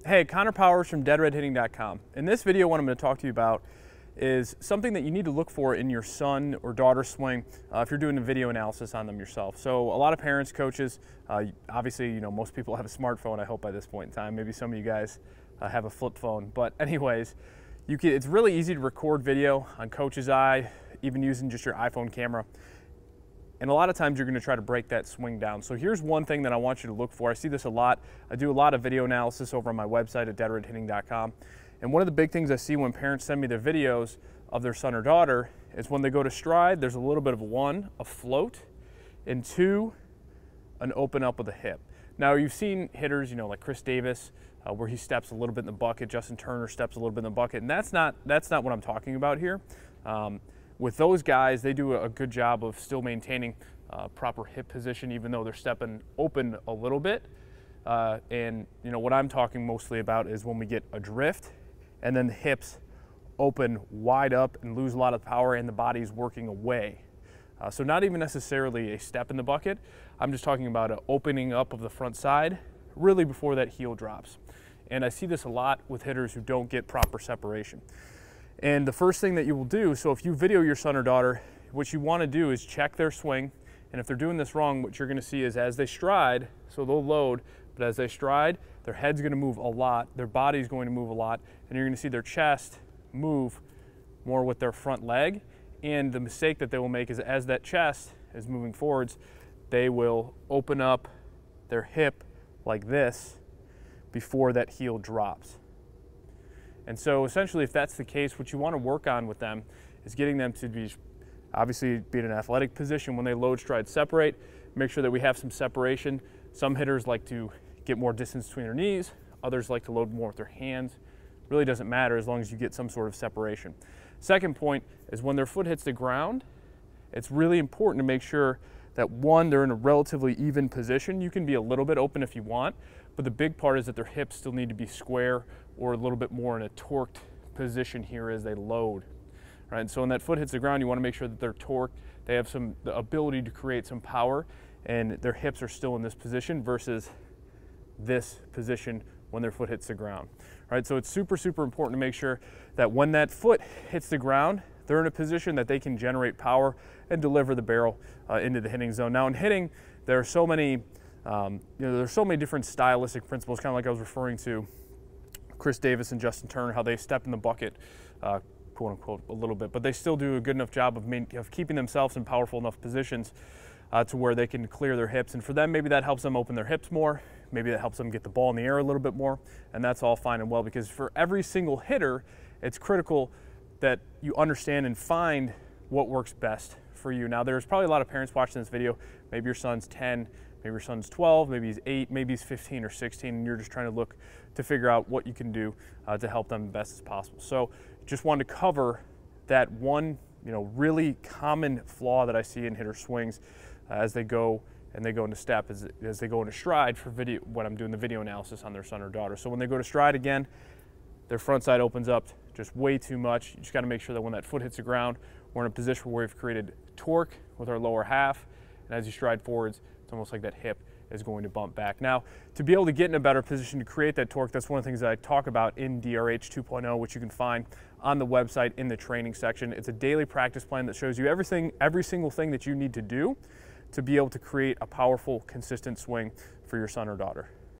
Hey, Connor Powers from DeadRedHitting.com. In this video, what I'm going to talk to you about is something that you need to look for in your son or daughter swing if you're doing a video analysis on them yourself. So a lot of parents, coaches, obviously, most people have a smartphone, I hope, by this point in time. Maybe some of you guys have a flip phone. But anyways, it's really easy to record video on coach's eye, even using just your iPhone camera. And a lot of times you're going to try to break that swing down. So here's one thing that I want you to look for. I see this a lot. I do a lot of video analysis over on my website at DeadRedHitting.com. And one of the big things I see when parents send me their videos of their son or daughter is when they go to stride, there's a little bit of a float, and two, an open up of the hip. Now you've seen hitters, like Chris Davis, where he steps a little bit in the bucket. Justin Turner steps a little bit in the bucket, and that's not what I'm talking about here. With those guys, they do a good job of still maintaining proper hip position, even though they're stepping open a little bit. And what I'm talking mostly about is when we get a drift and then the hips open wide up and lose a lot of power and the body's working away. So not even necessarily a step in the bucket. I'm just talking about an opening up of the front side really before that heel drops. And I see this a lot with hitters who don't get proper separation. And the first thing that you will do, so if you video your son or daughter, what you want to do is check their swing. And if they're doing this wrong, what you're going to see is as they stride, so they'll load, but as they stride, their head's going to move a lot, their body's going to move a lot, and you're going to see their chest move more with their front leg. And the mistake that they will make is as that chest is moving forwards, they will open up their hip like this before that heel drops. And so essentially, if that's the case, what you want to work on with them is getting them to be in an athletic position when they load, stride, separate. Make sure that we have some separation. Some hitters like to get more distance between their knees. Others like to load more with their hands. Really doesn't matter as long as you get some sort of separation. Second point is when their foot hits the ground, it's really important to make sure that one, they're in a relatively even position. You can be a little bit open if you want, but the big part is that their hips still need to be square or a little bit more in a torqued position here as they load. Right? And so when that foot hits the ground, you want to make sure that they're torqued, they have the ability to create some power, and their hips are still in this position versus this position when their foot hits the ground. Right? So it's super, super important to make sure that when that foot hits the ground, they're in a position that they can generate power and deliver the barrel into the hitting zone. Now in hitting, there are so many, there's so many different stylistic principles, kind of like I was referring to Chris Davis and Justin Turner, how they step in the bucket, quote unquote, a little bit, but they still do a good enough job of keeping themselves in powerful enough positions to where they can clear their hips. And for them, maybe that helps them open their hips more. Maybe that helps them get the ball in the air a little bit more. And that's all fine and well, because for every single hitter, it's critical that you understand and find what works best for you. Now, there's probably a lot of parents watching this video. Maybe your son's 10, maybe your son's 12, maybe he's 8, maybe he's 15 or 16, and you're just trying to look to figure out what you can do to help them the best as possible. So just wanted to cover that one, really common flaw that I see in hitter swings as they go into step, as they go into stride for video, when I'm doing the video analysis on their son or daughter. So when they go to stride again, their front side opens up just way too much. You just got to make sure that when that foot hits the ground, we're in a position where we've created torque with our lower half, and as you stride forwards, it's almost like that hip is going to bump back. Now, to be able to get in a better position to create that torque, that's one of the things that I talk about in DRH 2.0, which you can find on the website in the training section. It's a daily practice plan that shows you every single thing that you need to do to be able to create a powerful, consistent swing for your son or daughter.